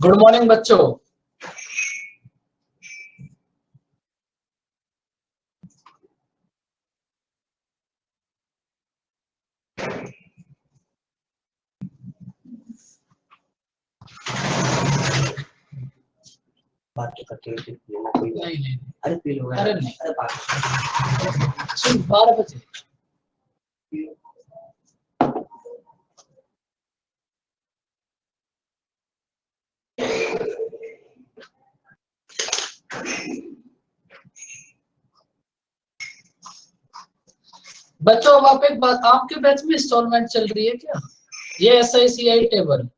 Good morning बच्चों। बात तो करते नहीं, अरे पी लो, अरे नहीं, अरे बात सुन 12 बजे बच्चों। अब आप एक बात, आपके बैच में इंस्टॉलमेंट चल रही है क्या? ये SICI टेबल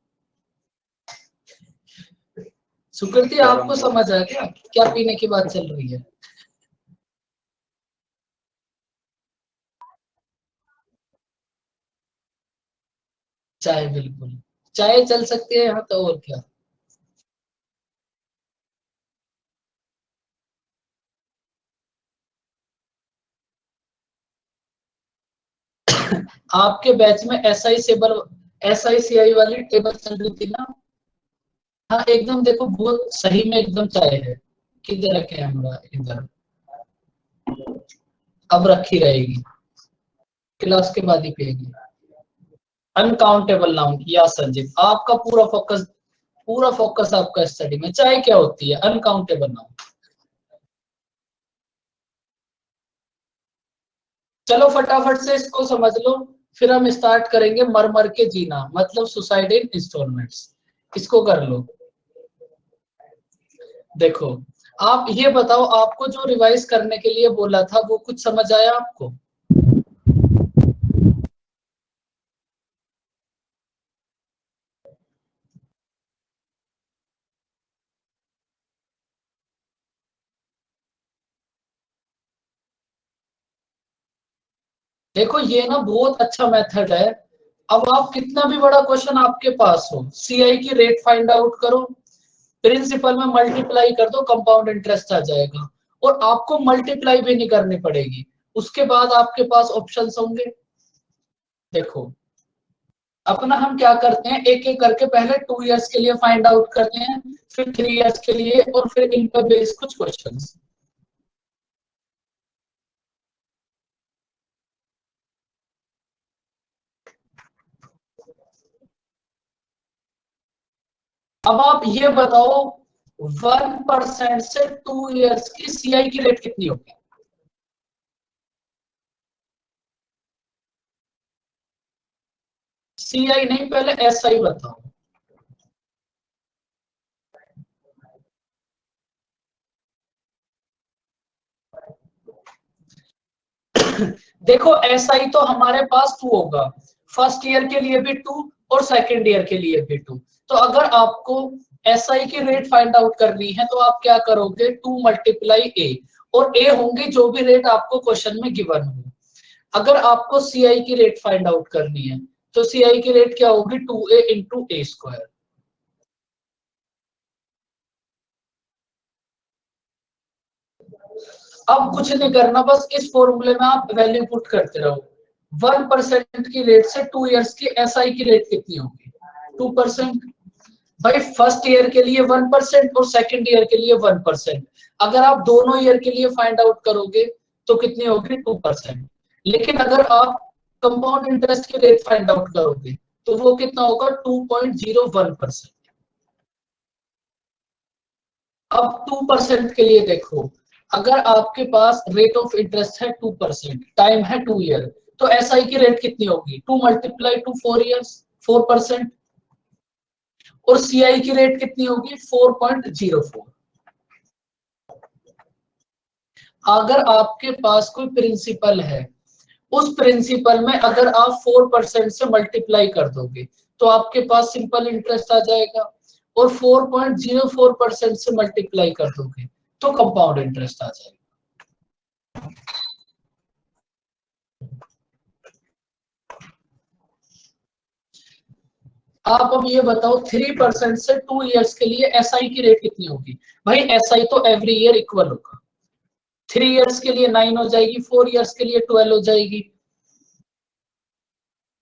सुकृति आपको समझ आया क्या? क्या पीने की बात चल रही है? चाय, बिल्कुल चाय चल सकती है यहाँ तो, और क्या। आपके बैच में SICI वाली टेबल चल रही थी ना? हाँ एकदम, देखो बहुत सही में एकदम चाय है। किधर रखे हमरा? इधर। अब रखी रहेगी, क्लास के बाद ही पिएगी। अनकाउंटेबल नाउन, या संजीव आपका पूरा फोकस आपका स्टडी में। चाय क्या होती है? Uncountable noun. चलो फटाफट से इसको समझ लो, फिर हम स्टार्ट करेंगे। मर मर के जीना मतलब सुसाइड इन इंस्टॉलमेंट्स। इसको कर लो। देखो, आप ये बताओ, आपको जो रिवाइज करने के लिए बोला था वो कुछ समझ आया आपको? देखो ये ना बहुत अच्छा मेथड है। अब आप कितना भी बड़ा क्वेश्चन आपके पास हो, CI की रेट फाइंड आउट करो, प्रिंसिपल में मल्टीप्लाई कर दो, कंपाउंड इंटरेस्ट आ जाएगा। और आपको मल्टीप्लाई भी नहीं करनी पड़ेगी, उसके बाद आपके पास ऑप्शंस होंगे। देखो, अपना हम क्या करते हैं, एक एक करके पहले 2 इयर्स के लिए फाइंड आउट करते हैं, फिर 3 इयर्स के लिए, और फिर इन पर बेस कुछ क्वेश्चंस। अब आप ये बताओ, 1% से 2 इयर्स की CI की रेट कितनी होगी? CI नहीं, पहले SI बताओ। देखो SI तो हमारे पास 2 होगा, फर्स्ट ईयर के लिए भी 2 और सेकेंड ईयर के लिए भी 2। तो अगर आपको SI की रेट फाइंड आउट करनी है तो आप क्या करोगे, 2 मल्टीप्लाई A, और A होंगे जो भी रेट आपको क्वेश्चन में गिवन हो। अगर आपको CI की रेट फाइंड आउट करनी है तो CI की रेट क्या होगी, 2A इंटू A स्क्वायर। अब कुछ नहीं करना, बस इस फॉर्मूले में आप वैल्यू पुट करते रहो। 1% की रेट से 2 इयर्स की SI की रेट कितनी होगी? 2%। भाई फर्स्ट ईयर के लिए 1% और सेकंड ईयर के लिए 1%। अगर आप दोनों ईयर के लिए फाइंड आउट करोगे तो कितनी होगी? 2%। लेकिन अगर आप कंपाउंड इंटरेस्ट की रेट फाइंड आउट करोगे तो वो कितना होगा? 2.01%। अब 2% के लिए देखो, अगर आपके पास रेट ऑफ इंटरेस्ट है 2%, टाइम है 2 ईयर, तो SI की रेट कितनी होगी? 2 मल्टीप्लाई टू 4 ईयर्स, 4%। और CI की रेट कितनी होगी? 4.04। अगर आपके पास कोई प्रिंसिपल है, उस प्रिंसिपल में अगर आप 4% से मल्टीप्लाई कर दोगे तो आपके पास सिंपल इंटरेस्ट आ जाएगा, और 4.04% से मल्टीप्लाई कर दोगे तो कंपाउंड इंटरेस्ट आ जाएगा। आप अब ये बताओ, 3% से 2 इयर्स के लिए SI की रेट कितनी होगी? भाई SI तो एवरी ईयर इक्वल होगा। 3 इयर्स के लिए 9 हो जाएगी, 4 इयर्स के लिए 12 हो जाएगी।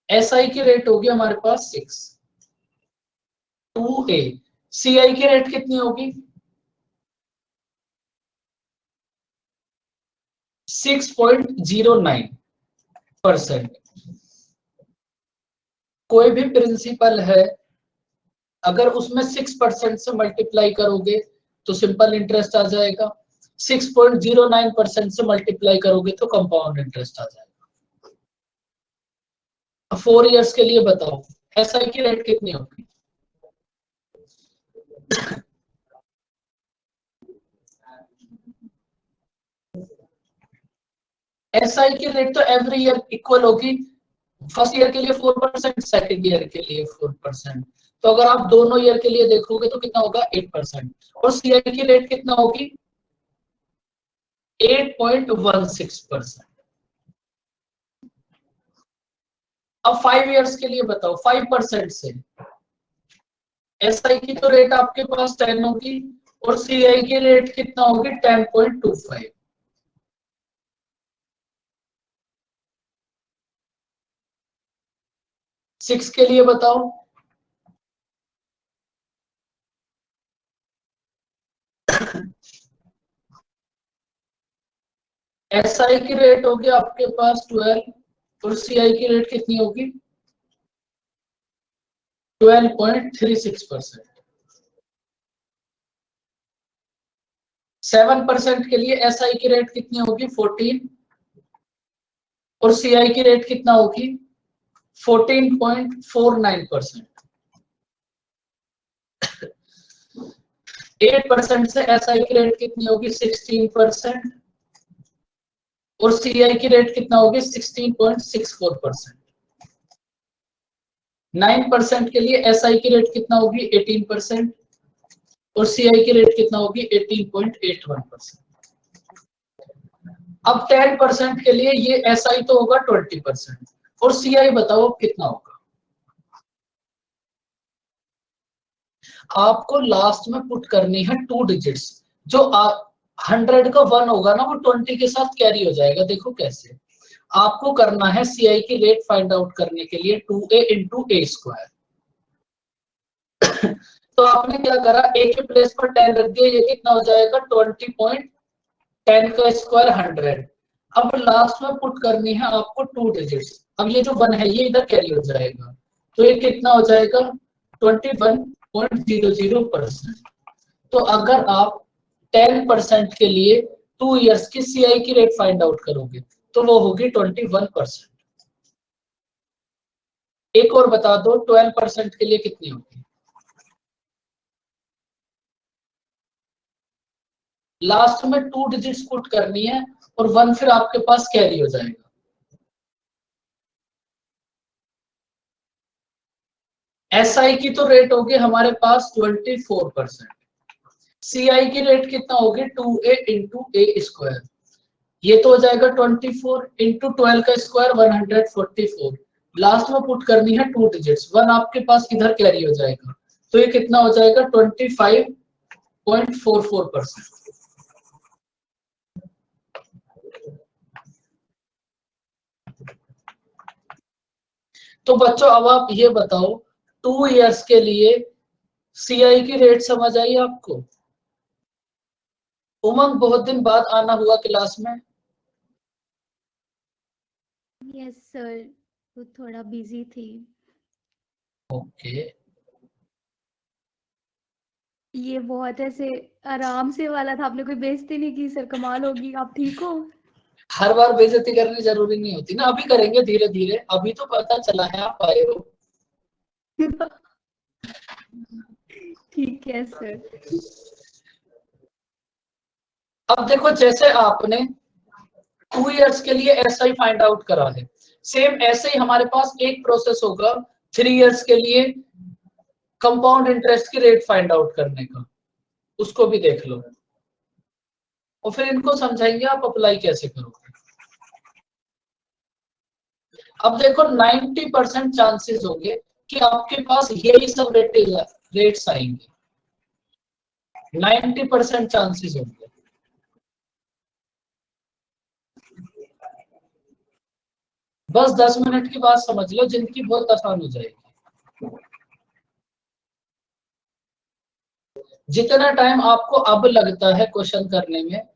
SI की रेट होगी हमारे पास 6। 2A सीआई की रेट कितनी होगी? 6.09%। कोई भी प्रिंसिपल है, अगर उसमें 6% से मल्टीप्लाई करोगे तो सिंपल इंटरेस्ट आ जाएगा, 6.09% से मल्टीप्लाई करोगे तो कंपाउंड इंटरेस्ट आ जाएगा। 4 इयर्स के लिए बताओ एसआई की रेट कितनी होगी? एसआई की रेट तो एवरी ईयर इक्वल होगी। फर्स्ट ईयर के लिए 4%, सेकेंड ईयर के लिए 4%। तो अगर आप दोनों ईयर के लिए देखोगे तो कितना होगा? 8%। और सीआई की रेट कितना होगी? 8.16%। अब 5 इयर्स के लिए बताओ 5% से। एसआई की तो रेट आपके पास 10 होगी और सीआई की रेट कितना होगी? 10.25। 6 के लिए बताओ। एसआई की रेट होगी आपके पास 12 और सीआई की रेट कितनी होगी? 12.36%। 7% के लिए एसआई की रेट कितनी होगी? 14 और सीआई की रेट कितना होगी? 14.49%। 8% से एसआई की रेट कितनी होगी? 16% और सीआई की रेट कितना होगी? 16.64%। 9% के लिए एसआई की रेट कितना होगी? 18% और सीआई की रेट कितना होगी? 18.81%। अब 10% के लिए ये एसआई तो होगा 20% और सीआई बताओ कितना होगा? आपको लास्ट में पुट करनी है 2 डिजिट्स। जो 100 का 1 होगा ना वो 20 के साथ कैरी हो जाएगा। देखो कैसे आपको करना है सीआई की रेट फाइंड आउट करने के लिए 2a इंटू ए स्क्वायर। तो आपने क्या करा? ए के प्लेस पर 10 रख दिया, ये कितना हो जाएगा? 20.10 का स्क्वायर 100। अब लास्ट में पुट करनी है आपको 2 डिजिट्स। अब ये जो 1 है ये इधर कैरी हो जाएगा, तो ये कितना हो जाएगा? 21.00%। तो अगर आप 10% के लिए 2 इयर्स की सीआई की रेट फाइंड आउट करोगे तो वो होगी 21%। एक और बता दो 12% के लिए कितनी होगी? लास्ट में 2 डिजिट्स पुट करनी है और 1 फिर आपके पास कैरी हो जाएगा। एसआई की तो रेट होगी हमारे पास 24%। सीआई की रेट कितना होगी? 2a इंटू ए स्क्वायर। ये तो हो जाएगा 24 इंटू 12 का स्क्वायर 144। लास्ट में पुट करनी है 2 डिजिट्स, 1 आपके पास इधर कैरी हो जाएगा, तो ये कितना हो जाएगा? 25.44%। तो बच्चों अब आप ये बताओ 2 इयर्स के लिए सीआई की रेट समझ आई आपको? उमंग बहुत दिन बाद आना हुआ क्लास में। यस सर, तो थोड़ा बिजी थी। ओके। ये बहुत ऐसे आराम से वाला था, आपने कोई बेइज्जती नहीं की सर, कमाल होगी। आप ठीक हो? हर बार बेइज्जती करनी जरूरी नहीं होती ना, अभी करेंगे धीरे धीरे, अभी तो पता चला है आप आए हो। ठीक है सर। अब देखो जैसे आपने 2 इयर्स के लिए एसआई फाइंड आउट करा है, सेम ऐसे ही हमारे पास एक प्रोसेस होगा 3 इयर्स के लिए कंपाउंड इंटरेस्ट की रेट फाइंड आउट करने का, उसको भी देख लो और फिर इनको समझाएंगे आप अप्लाई कैसे करोगे। अब देखो 90% चांसेस होंगे कि आपके पास यही सब रेट्स आएंगे, 90% चांसेस होंगे। बस 10 मिनट की बात समझ लो, जिंदगी बहुत आसान हो जाएगी। जितना टाइम आपको अब लगता है क्वेश्चन करने में,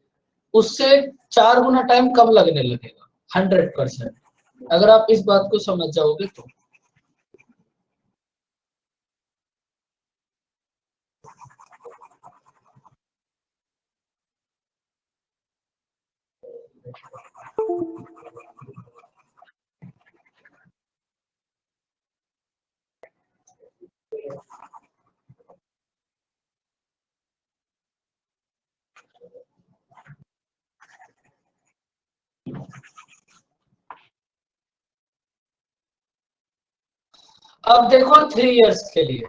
उससे 4 गुना टाइम कम लगने लगेगा 100%, अगर आप इस बात को समझ जाओगे तो। अब देखो 3 इयर्स के लिए,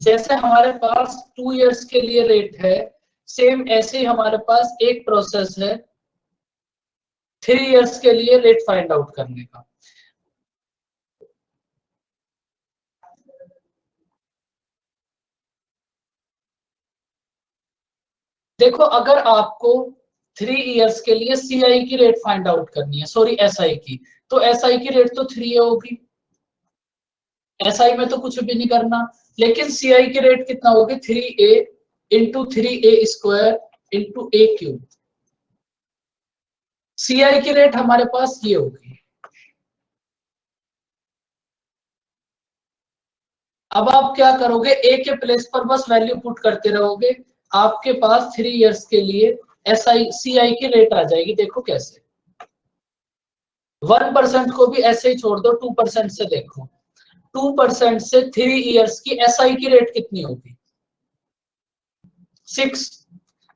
जैसे हमारे पास 2 इयर्स के लिए रेट है, सेम ऐसे ही हमारे पास एक प्रोसेस है 3 इयर्स के लिए रेट फाइंड आउट करने का। देखो अगर आपको 3 इयर्स के लिए सीआई की रेट फाइंड आउट करनी है, सॉरी एसआई की, तो एसआई की रेट तो 3 होगी, एसआई में तो कुछ भी नहीं करना। लेकिन सीआई की रेट कितना होगी, 3a into 3a square into A cube. CI की रेट हमारे पास ये होगी। अब आप क्या करोगे, ए के प्लेस पर बस वैल्यू पुट करते रहोगे, आपके पास 3 इयर्स के लिए एसआई सीआई की रेट आ जाएगी। देखो कैसे, 1% को भी ऐसे ही छोड़ दो, 2% से देखो, 2% से 3 इयर्स की एसआई की रेट कितनी होगी, 6।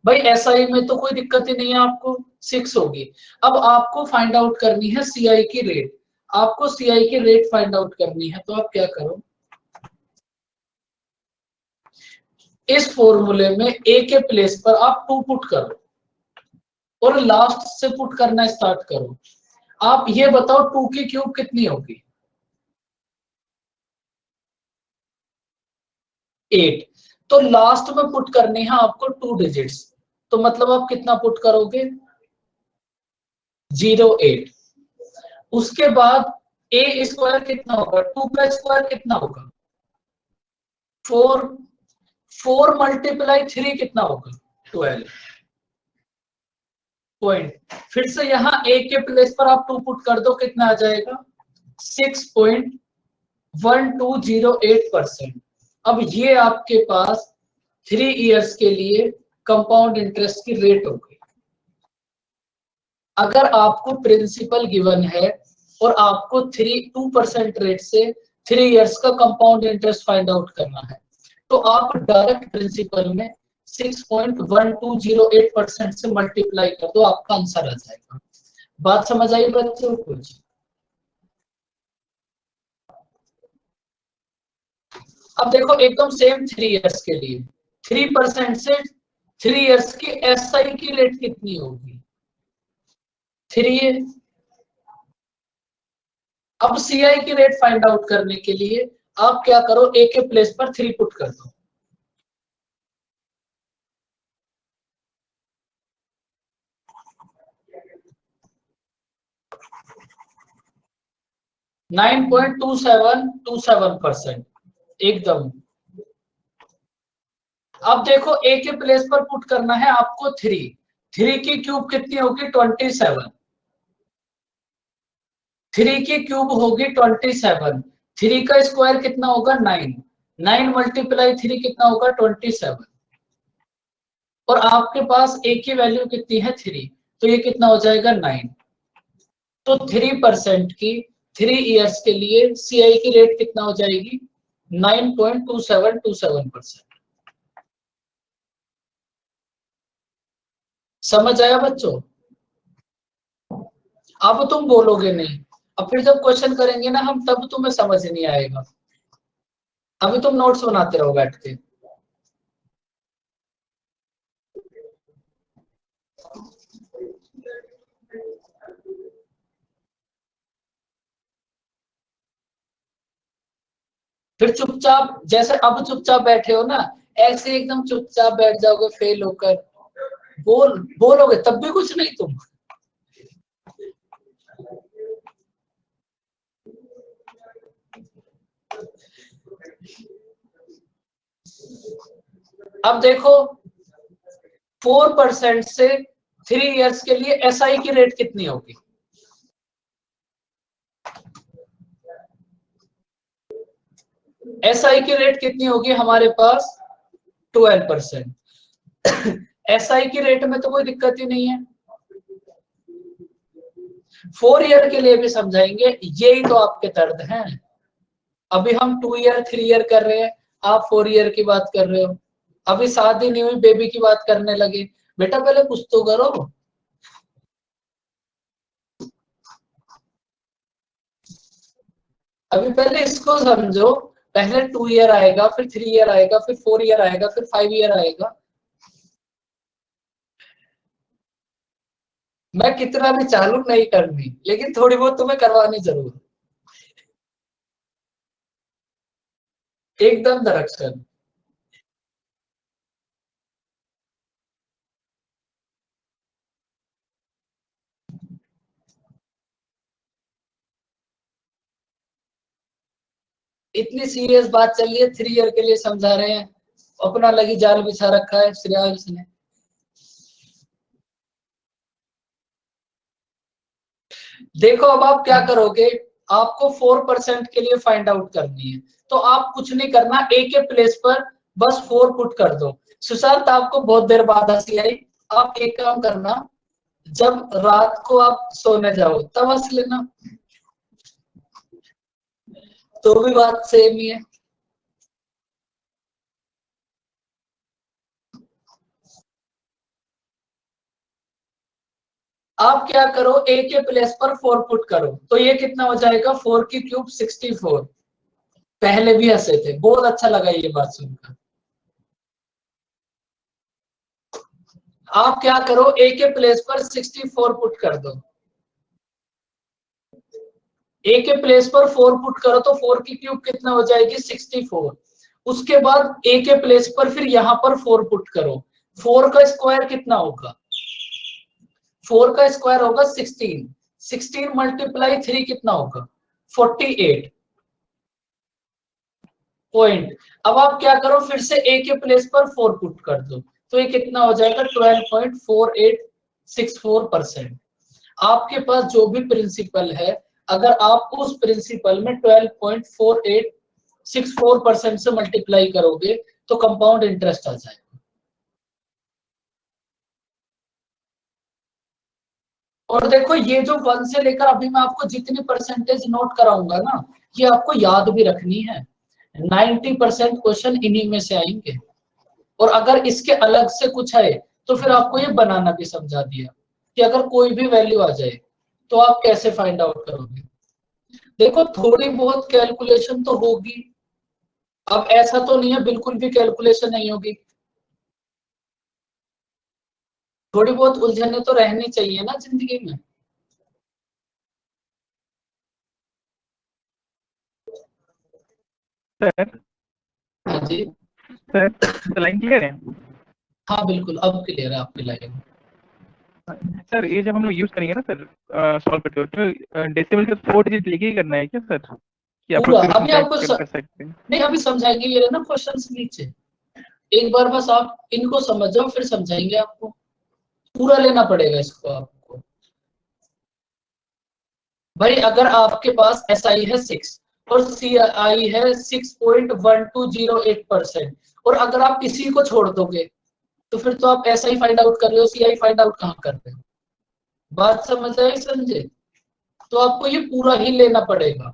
भाई एसआई में तो कोई दिक्कत ही नहीं है, आपको 6 होगी। अब आपको फाइंड आउट करनी है सीआई की रेट, आपको सीआई की रेट फाइंड आउट करनी है, तो आप क्या करो, इस फॉर्मूले में ए के प्लेस पर आप 2 पुट करो और लास्ट से पुट करना स्टार्ट करो। आप ये बताओ 2 की क्यूब कितनी होगी, 8। तो लास्ट में पुट करनी है आपको 2 डिजिट्स, तो मतलब आप कितना पुट करोगे, 08। उसके बाद ए स्क्वायर कितना होगा, 2 का स्क्वायर कितना होगा, 4। 4 मल्टीप्लाई 3 कितना होगा, 12 पॉइंट। फिर से यहाँ ए के प्लेस पर आप 2 पुट कर दो, कितना आ जाएगा, 6.1208%। अब ये आपके पास 3 इयर्स के लिए कंपाउंड इंटरेस्ट की रेट होगी। अगर आपको प्रिंसिपल गिवन है और आपको 2% रेट से 3 इयर्स का कंपाउंड इंटरेस्ट फाइंड आउट करना है, तो आप डायरेक्ट प्रिंसिपल में 6.1208% से मल्टीप्लाई कर दो, आपका आंसर आ जाएगा। बात समझ आई बच्चों कुछ? अब देखो एकदम सेम 3 इयर्स के लिए 3% से 3 इयर्स की एसआई की रेट कितनी होगी, 3। अब सीआई की रेट फाइंड आउट करने के लिए आप क्या करो, ए के प्लेस पर 3 पुट कर दो, %9.2727% एकदम। अब देखो ए के प्लेस पर पुट करना है आपको 3 की क्यूब कितनी होगी, 27। 3 की क्यूब होगी 27, 3 का स्क्वायर कितना होगा, 9 मल्टीप्लाई 3 कितना होगा, 27। और आपके पास ए की वैल्यू कितनी है, 3, तो ये कितना हो जाएगा, 9। तो 3% की 3 इयर्स के लिए सीआई की रेट कितना हो जाएगी, 9.2727%। समझ आया बच्चों? अब तुम बोलोगे नहीं, अब फिर जब क्वेश्चन करेंगे ना हम, तब तुम्हें समझ नहीं आएगा। अभी तुम नोट्स बनाते रहो बैठ के। फिर चुपचाप, जैसे अब चुपचाप बैठे हो ना, ऐसे एकदम चुपचाप बैठ जाओगे फेल होकर, बोलोगे तब भी कुछ नहीं तुम। अब देखो 4% से 3 इयर्स के लिए एसआई की रेट कितनी होगी? एसआई की रेट कितनी होगी हमारे पास? 12%। एसआई की रेट में तो कोई दिक्कत ही नहीं है। 4 ईयर के लिए भी समझाएंगे, यही तो आपके दर्द हैं। अभी हम 2 ईयर 3 ईयर कर रहे हैं, आप 4 ईयर की बात कर रहे हो। अभी शादी नहीं हुई बेबी की बात करने लगे। बेटा पहले कुछ तो करो। अभी पहले इसको समझो, पहले 2 ईयर आएगा, फिर 3 ईयर आएगा, फिर 4 ईयर आएगा, फिर 5 ईयर आएगा। मैं कितना भी चालू नहीं करनी, लेकिन थोड़ी बहुत तुम्हें करवानी जरूर। एकदम डायरेक्शन। इतनी सीरियस बात चल रही है, 3 ईयर के लिए समझा रहे हैं, अपना लगी जाल बिछा रखा है श्रेयांश ने। देखो अब आप क्या करोगे, आपको 4% के लिए फाइंड आउट करनी है, तो आप कुछ नहीं करना, ए के प्लेस पर बस 4 पुट कर दो। सुशांत आपको बहुत देर बाद हंसी आई, आप एक काम करना, जब रात को आप सोने जाओ तब हंस लेना, तो भी बात सेम ही है। आप क्या करो, ए के प्लेस पर 4 पुट करो, तो ये कितना हो जाएगा? 4 की क्यूब 64। पहले भी हंसे थे, बहुत अच्छा लगा ये बात सुनकर। आप क्या करो, ए के प्लेस पर 64 पुट कर दो। ए के प्लेस पर 4 पुट करो तो 4 की क्यूब कितना हो जाएगी? 64। उसके बाद ए के प्लेस पर फिर यहां पर 4 पुट करो। 4 का स्क्वायर कितना होगा? 4 का स्क्वायर होगा 16। 16 मल्टीप्लाई 3 कितना होगा? 48 पॉइंट। अब आप क्या करो, फिर से ए के प्लेस पर 4 पुट कर दो, तो ये कितना हो जाएगा? 12.4864%। आपके पास जो भी प्रिंसिपल है, अगर आप उस प्रिंसिपल में 12.4864% से मल्टीप्लाई करोगे तो कंपाउंड इंटरेस्ट आ जाएगा। और देखो ये जो 1 से लेकर अभी मैं आपको जितनी परसेंटेज नोट कराऊंगा ना, ये आपको याद भी रखनी है। 90% क्वेश्चन इन्हीं में से आएंगे, और अगर इसके अलग से कुछ है तो फिर आपको ये बनाना भी समझा दिया कि अगर कोई भी वैल्यू आ जाए तो आप कैसे फाइंड आउट करोगे। देखो थोड़ी बहुत कैलकुलेशन तो होगी, अब ऐसा तो नहीं है बिल्कुल भी कैलकुलेशन नहीं होगी, थोड़ी बहुत उलझने तो रहनी चाहिए ना जिंदगी में। सर हाँ जी, सर लाइन क्लियर है? हाँ बिल्कुल अब क्लियर है आपकी लाइन। सर ये जब हम लोग यूज करेंगे ना सर सॉल्व करते वक्त, तो डेसिमल का 4 डिजिट लेके ही करना है क्या सर? कि पूरा approximation अभी type आपको कर सकते हैं? नहीं अभी समझाएंगे, ये ना क्वेश्चंस नीचे, एक बार बस आप इनको समझ जाओ फिर समझाएंगे आपको, पूरा लेना पड़ेगा इसको आपको। भाई अगर आपके पास SI है 6 और CI है 6.1208%, और अगर आप इसी को छोड़ दोगे तो फिर तो आप SI फाइंड आउट कर रहे हो, CI फाइंड आउट कहाँ कर रहे हो? बात समझ आई संजय? तो आपको ये पूरा ही लेना पड़ेगा।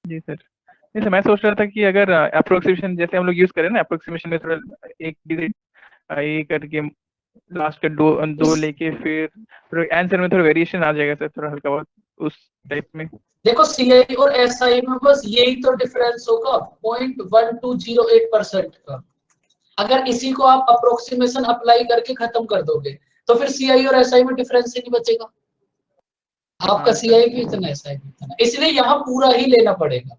जी सर। नहीं सर, मैं सोच रहा था कि अगर अप्रोक्सीमेशन जैसे हम लोग यूज करें ना, अप्रोक्सीमेशन में थोड़ा एक डिजिट ये करके लास्ट का दो लेके फिर आंसर में थोड़ा वेरिएशन आ जाएगा सर, थोड़ा हल्का बहुत उस टाइप में। देखो CI और SI में बस यही तो डिफरेंस होगा 0.1208% का। अगर इसी को आप अप्रोक्सीमेशन अप्लाई करके खत्म कर दोगे तो फिर CI और SI में डिफरेंस ही नहीं बचेगा, आपका CI भी इतना SI भी इतना, इसलिए यहाँ पूरा ही लेना पड़ेगा।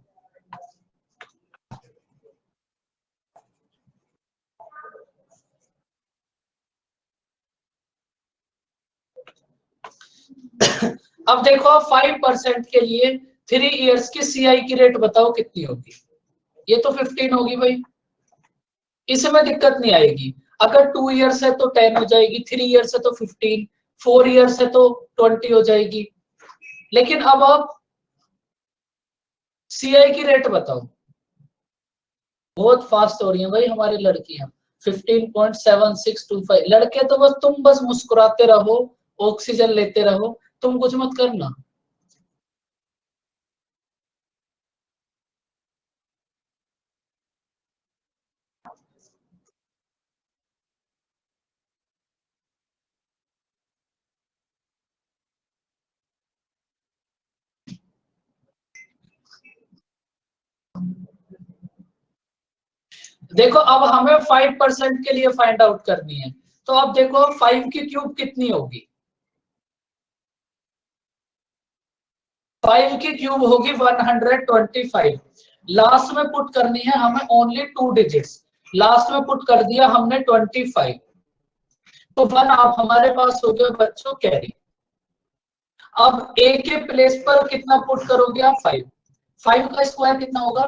अब देखो आप 5% के लिए 3 इयर्स की CI की रेट बताओ कितनी होगी? ये तो 15 होगी भाई। इसमें दिक्कत नहीं आएगी। अगर 2 इयर्स है तो 10 हो जाएगी, 3 इयर्स है तो 15, 4 इयर्स है तो 20 हो जाएगी। लेकिन अब आप सीआई की रेट बताओ। बहुत फास्ट हो रही है भाई हमारी लड़कियां। 15.7625। लड़के तो बस तुम बस मुस्कुराते रहो, ऑक्सीजन लेते रहो, तुम कुछ मत करना। देखो अब हमें 5% के लिए फाइंड आउट करनी है, तो अब देखो 5 की क्यूब कितनी होगी। 5 की क्यूब होगी 125। लास्ट में पुट करनी है हमें ओनली 2 डिजिट्स। लास्ट में पुट कर दिया हमने 25, तो 1 आप हमारे पास हो गया बच्चों कैरी। अब ए के प्लेस पर कितना पुट करोगे आप? 5। 5 का स्क्वायर कितना होगा?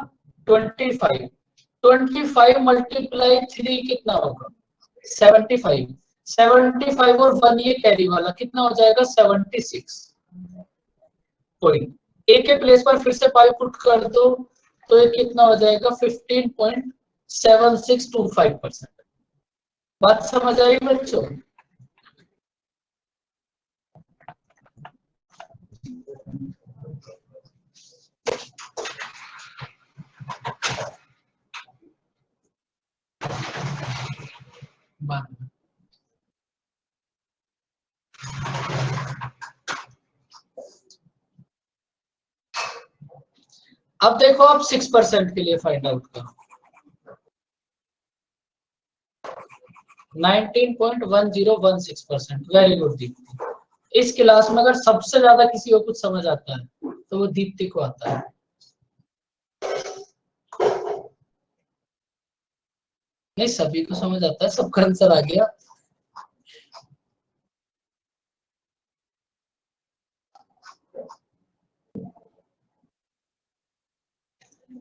25। 25 मल्टीप्लाई 3 कितना होगा? 75। 75 और 1 ये कैरी वाला कितना हो जाएगा? 76। कोई ए के प्लेस पर फिर से 5 पुट कर दो तो ये कितना हो जाएगा? 15.7625%। बात समझ आई बच्चों? अब देखो आप 6% के लिए फाइंड आउट करो। 19.1016%। Very good Deepti. इस क्लास में अगर सबसे ज्यादा किसी को कुछ समझ आता है तो वो दीप्ति को आता है। नहीं, सभी को समझ आता है, सबका आंसर आ गया।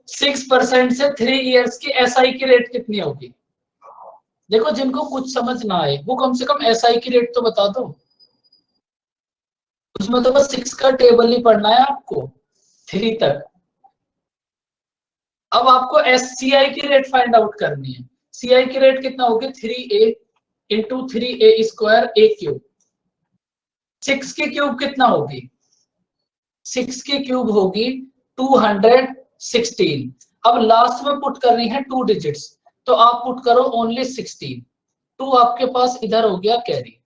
सिक्स परसेंट से 3 इयर्स की एसआई की रेट कितनी होगी? देखो जिनको कुछ समझ ना आए वो कम से कम एसआई की रेट तो बता दो। उसमें तो बस 6 का टेबल ही पढ़ना है आपको, 3 तक। अब आपको एससीआई की रेट फाइंड आउट करनी है। सीआई की रेट कितना होगी? 3a into 3a square a cube. 6 की क्यूब कितना होगी? 6 की क्यूब होगी 216। अब लास्ट में पुट करनी है 2 डिजिट्स, तो आप पुट करो ओनली 16। 2 आपके पास इधर हो गया कैरी।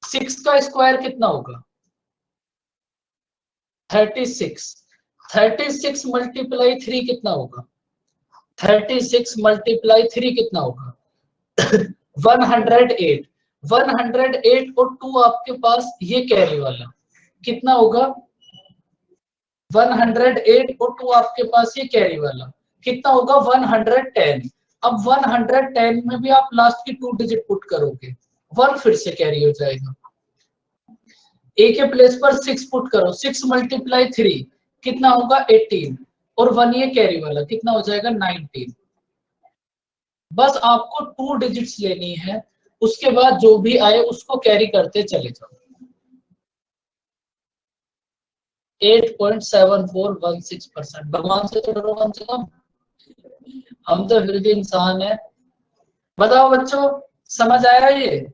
6 का स्क्वायर कितना होगा? 36। 36 मल्टीप्लाई 3 कितना होगा? 36 मल्टीप्लाई 3 कितना होगा? 108। 108 और 2 आपके पास ये कैरी वाला कितना होगा? 108 और 2 आपके पास ये कैरी वाला कितना होगा? 110। अब 110 में भी आप लास्ट की 2 डिजिट पुट करोगे, 1 फिर से कैरी हो जाएगा। ए के प्लेस पर 6 पुट करो, 6 मल्टीप्लाई 3 कितना होगा? 18 और 1 ये कैरी वाला कितना हो जाएगा? 19। बस आपको 2 डिजिट्स लेनी है, उसके बाद जो भी आए उसको कैरी करते चले जाओ। 8.7416%। भगवान से तो डरो कम से कम, हम तो फिर भी इंसान है। बताओ बच्चों, समझ आया ये?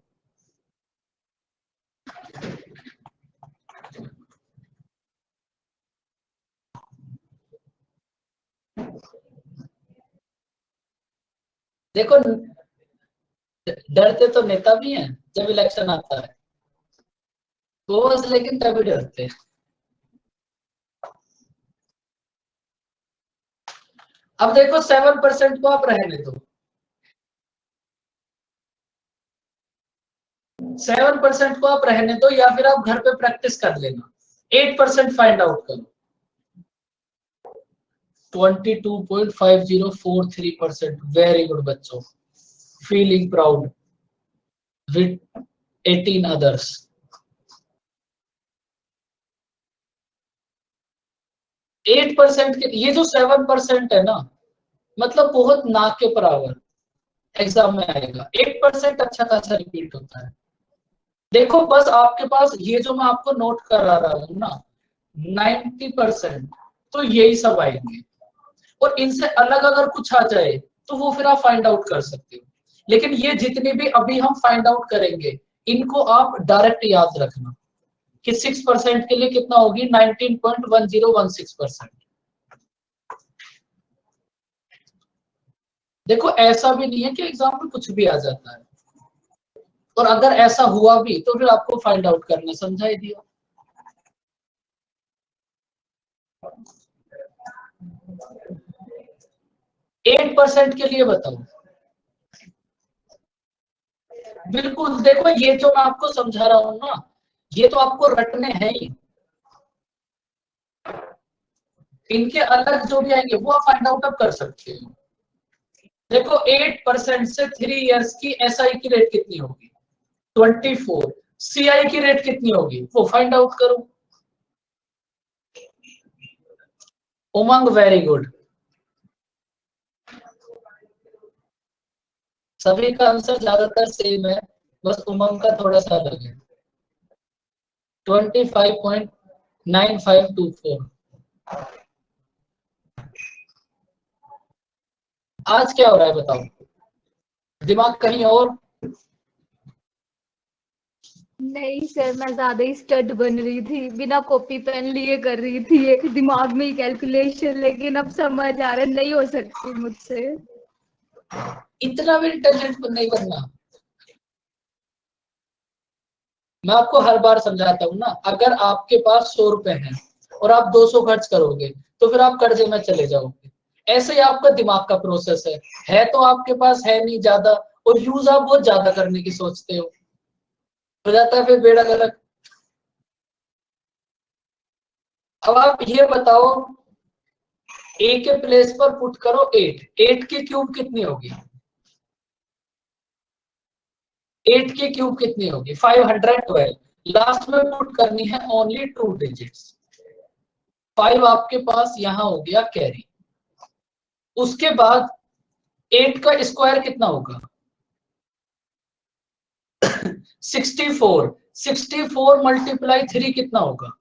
देखो डरते तो नेता भी हैं जब इलेक्शन आता है, तो बस लेकिन तभी डरते हैं। अब देखो 7% को आप रहने दो, 7% को आप रहने दो या फिर आप घर पे प्रैक्टिस कर लेना। 8% फाइंड आउट करो। 22.5043%। वेरी गुड बच्चों, फीलिंग प्राउड विद 18 अदर्स। 8% के ये जो 7% है ना, मतलब बहुत ना के बराबर। एग्जाम में आएगा। 8% अच्छा खासा रिपीट होता है। देखो बस आपके पास ये जो मैं आपको नोट करा रहा हूँ ना 90%, तो यही सब आएंगे। और इनसे अलग अगर कुछ आ जाए तो वो फिर आप फाइंड आउट कर सकते हो। लेकिन ये जितने भी अभी हम फाइंड आउट करेंगे इनको आप डायरेक्ट याद रखना कि 6% के लिए कितना होगी 19.1016%। देखो ऐसा भी नहीं है कि एग्जाम में कुछ भी आ जाता है, और अगर ऐसा हुआ भी तो फिर आपको फाइंड आउट करना समझा ही दिया। एट परसेंट के लिए बताओ। बिल्कुल देखो ये जो मैं आपको समझा रहा हूं ना ये तो आपको रटने हैं ही, इनके अलग जो भी आएंगे वो आप फाइंड आउट अब कर सकते हो। देखो 8% से 3 इयर्स की एसआई की रेट कितनी होगी 24, सीआई की रेट कितनी होगी वो फाइंड आउट करो। उमंग वेरी गुड, सभी का आंसर ज्यादातर सेम है, बस उमंग का थोड़ा सा अलग है। 25.9524। आज क्या हो रहा है बताओ, दिमाग कहीं और? नहीं सर, मैं ज्यादा ही स्टड बन रही थी, बिना कॉपी पेन लिए कर रही थी ये दिमाग में ही कैलकुलेशन, लेकिन अब समझ आ रहा है नहीं हो सकती मुझसे। इतना भी इंटेलिजेंट नहीं बनना। मैं आपको हर बार समझाता हूँ ना, अगर आपके पास 100 रुपए हैं और आप 200 खर्च करोगे तो फिर आप कर्जे में चले जाओगे। ऐसे ही आपका दिमाग का प्रोसेस है तो आपके पास है नहीं ज्यादा और यूज आप बहुत ज्यादा करने की सोचते हो जाता है फिर बेड़ा गलत। अब आप ये बताओ ए के प्लेस पर पुट करो 8, 8 की क्यूब कितनी होगी 8 की क्यूब कितनी होगी 512। लास्ट में पुट करनी है ओनली 2 डिजिट्स। 5 आपके पास यहां हो गया कैरी। उसके बाद 8 का स्क्वायर कितना होगा 64। 64 मल्टीप्लाई 3 कितना होगा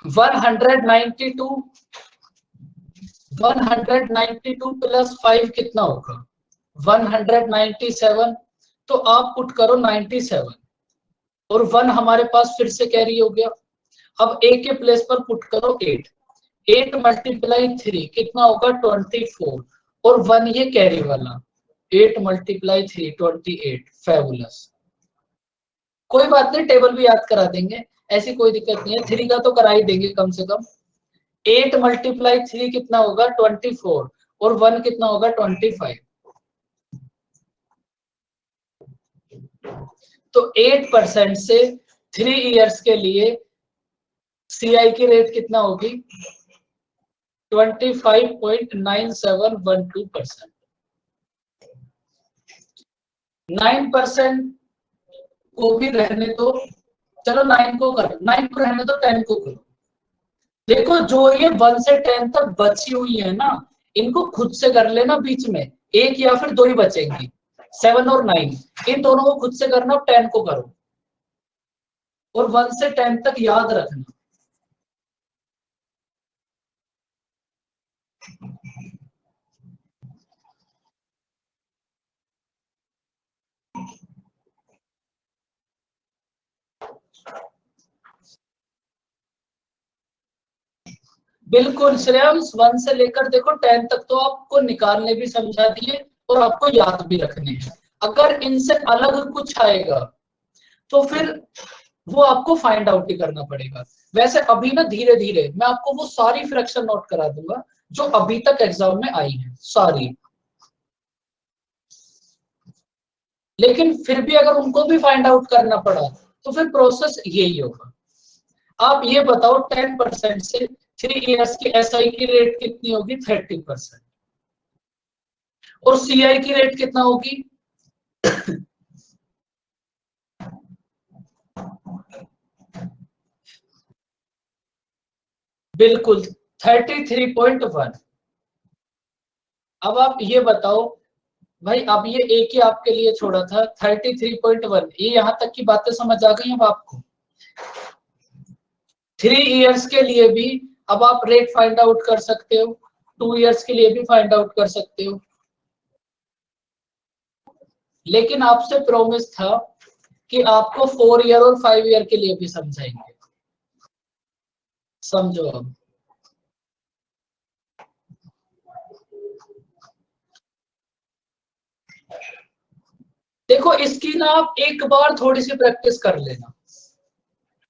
192। 192 प्लस 5 कितना होगा 197। तो आप पुट करो 97 और 1 हमारे पास फिर से कैरी हो गया। अब ए के प्लेस पर पुट करो 8। 8 मल्टीप्लाई 3 कितना होगा 24 और 1 ये कैरी वाला 8 मल्टीप्लाई 3 28। फेबुलस। कोई बात नहीं, टेबल भी याद करा देंगे, ऐसी कोई दिक्कत नहीं है, 3 का तो करा ही देंगे कम से कम। 8 मल्टीप्लाई 3 कितना होगा 24 और 1 कितना होगा 25। तो 8% से 3 इयर्स के लिए सीआई की रेट कितना होगी 25.9712%। 9% को भी रहने दो, चलो 9 को करो, 9 को रहने दो, 10 को करो। देखो जो ये 1 से 10 तक बची हुई है ना इनको खुद से कर लेना, बीच में एक या फिर दो ही बचेंगी 7 और 9, इन दोनों को खुद से करना, 10 को करो और 1 से 10 तक याद रखना। बिल्कुल श्रेयांश, 1 से लेकर देखो 10 तक तो आपको निकालने भी समझा दिए और आपको याद भी रखने हैं। अगर इनसे अलग कुछ आएगा तो फिर वो आपको फाइंड आउट ही करना पड़ेगा। वैसे अभी ना धीरे धीरे मैं आपको वो सारी फ्रैक्शन नोट करा दूंगा जो अभी तक एग्जाम में आई है सारी, लेकिन फिर भी अगर उनको भी फाइंड आउट करना पड़ा तो फिर प्रोसेस यही होगा। आप ये बताओ 10% से 3 इयर्स की एसआई की रेट कितनी होगी 30% और सीआई की रेट कितना होगी बिल्कुल 33.1। अब आप ये बताओ भाई, अब ये एक ही आपके लिए छोड़ा था 33.1, ये यहाँ तक की बातें समझ आ गई अब आपको। 3 इयर्स के लिए भी अब आप रेट फाइंड आउट कर सकते हो, 2 इयर्स के लिए भी फाइंड आउट कर सकते हो। लेकिन आपसे प्रॉमिस था कि आपको 4 ईयर और 5 ईयर के लिए भी समझाएंगे। समझो अब। देखो इसकी ना आप एक बार थोड़ी सी प्रैक्टिस कर लेना।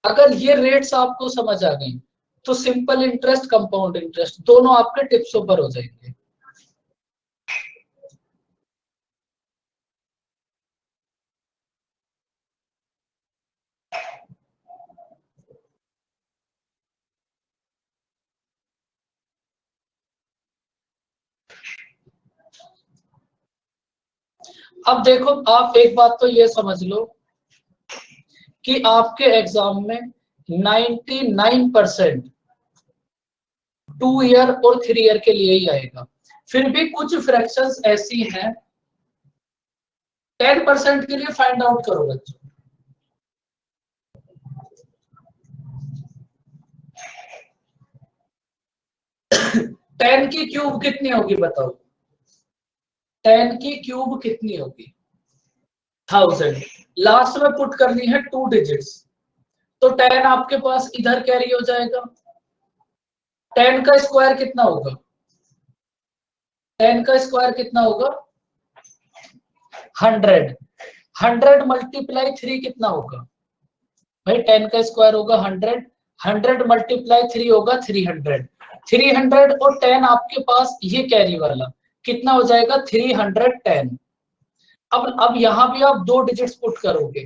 अगर ये रेट्स आपको समझ आ गई तो सिंपल इंटरेस्ट, कंपाउंड इंटरेस्ट दोनों आपके टिप्स ऊपर हो जाएंगे। अब देखो आप एक बात तो ये समझ लो कि आपके एग्जाम में 99% 2 ईयर और 3 ईयर के लिए ही आएगा। फिर भी कुछ फ्रैक्शंस ऐसी हैं 10% के लिए फाइंड आउट करो बच्चों। 10 की क्यूब कितनी होगी बताओ? 10 की क्यूब कितनी होगी? 1000। लास्ट में पुट करनी है 2 डिजिट्स, तो 10 आपके पास इधर कैरी हो जाएगा। 10 का स्क्वायर कितना होगा? 10 का स्क्वायर कितना होगा? 100। 100 मल्टीप्लाई 3 कितना होगा भाई? 10 का स्क्वायर होगा 100, 100 मल्टीप्लाई 3 होगा 300। 300 और 10 आपके पास ये कैरी वाला कितना हो जाएगा? 310। अब यहां भी आप 2 डिजिट्स पुट करोगे,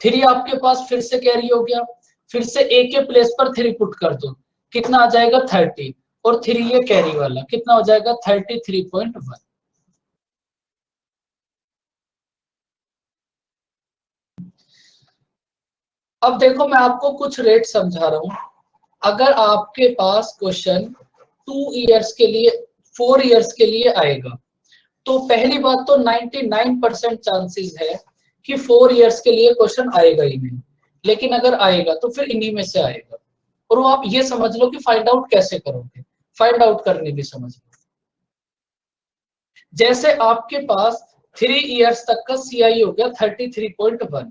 3 आपके पास फिर से कैरी हो गया, फिर से ए के प्लेस पर 3 पुट कर दो, कितना आ जाएगा? 30। और 3 ये कैरी वाला कितना हो जाएगा? 33.1। अब देखो मैं आपको कुछ रेट समझा रहा हूं। अगर आपके पास क्वेश्चन 2 इयर्स के लिए, 4 इयर्स के लिए आएगा, तो पहली बात तो 99% चांसेस है कि 4 इयर्स के लिए क्वेश्चन आएगा ही नहीं। लेकिन अगर आएगा तो फिर इन्हीं में से आएगा। और वो आप ये समझ लो कि फाइंड आउट कैसे करोगे, फाइंड आउट करने भी समझ लो। जैसे आपके पास 3 इयर्स तक का सीआई हो गया 33.1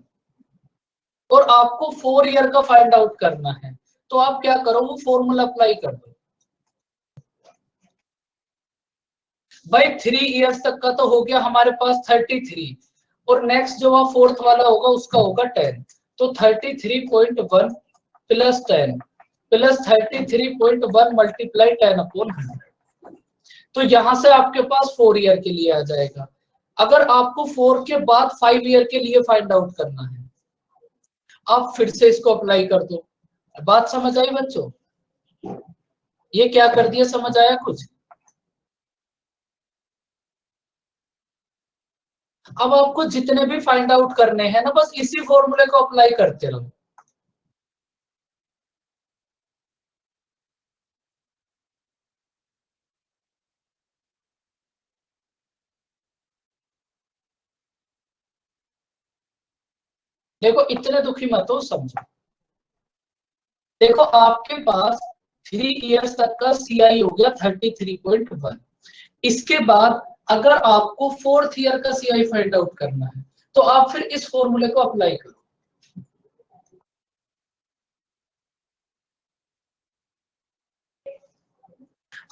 और आपको 4 ईयर का फाइंड आउट करना है, तो आप क्या करो? वो फॉर्मूला अप्लाई कर दो भाई। 3 इयर्स तक का तो हो गया हमारे पास 33, और नेक्स्ट जो फोर्थ वाला होगा उसका होगा 10, तो 33.1 प्लस 10 प्लस 33.1 मल्टीप्लाई 10/100। तो यहां से आपके पास 4 ईयर के लिए आ जाएगा। अगर आपको 4 के बाद 5 ईयर के लिए फाइंड आउट करना है, आप फिर से इसको अप्लाई कर दो। बात समझ आई बच्चों? ये क्या कर दिया, समझ आया कुछ? अब आपको जितने भी फाइंड आउट करने हैं ना, बस इसी फॉर्मूले को अप्लाई करते रहो। देखो इतने दुखी मत हो, समझो। देखो आपके पास 3 इयर्स तक का सीआई हो गया 33.1। इसके बाद अगर आपको 4th ईयर का सीआई फाइंड आउट करना है, तो आप फिर इस फॉर्मूले को अप्लाई करो।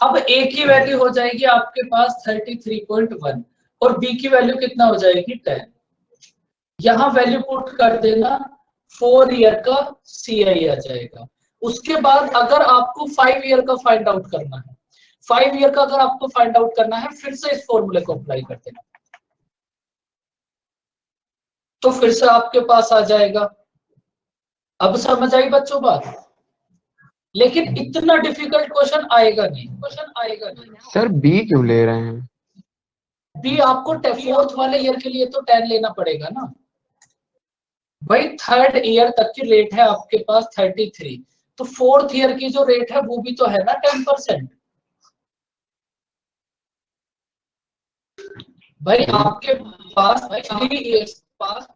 अब ए की वैल्यू हो जाएगी आपके पास 33.1 और बी की वैल्यू कितना हो जाएगी? 10। यहां वैल्यू पुट कर देना, 4 ईयर का सीआई आ जाएगा। उसके बाद अगर आपको 5 ईयर का फाइंड आउट करना है, 5 ईयर का अगर आपको फाइंड आउट करना है, फिर से इस फॉर्मूले को अप्लाई कर देना, तो फिर से आपके पास आ जाएगा। अब समझ आई बच्चों बात? लेकिन इतना डिफिकल्ट क्वेश्चन आएगा नहीं, क्वेश्चन आएगा नहीं। सर बी क्यों ले रहे हैं? बी आपको 4th वाले ईयर के लिए तो 10 लेना पड़ेगा ना भाई। 3rd ईयर तक की रेट है आपके पास 33, तो 4th ईयर की जो रेट है वो भी तो है ना 10%। भाई आपके पास 3 इयर्स पास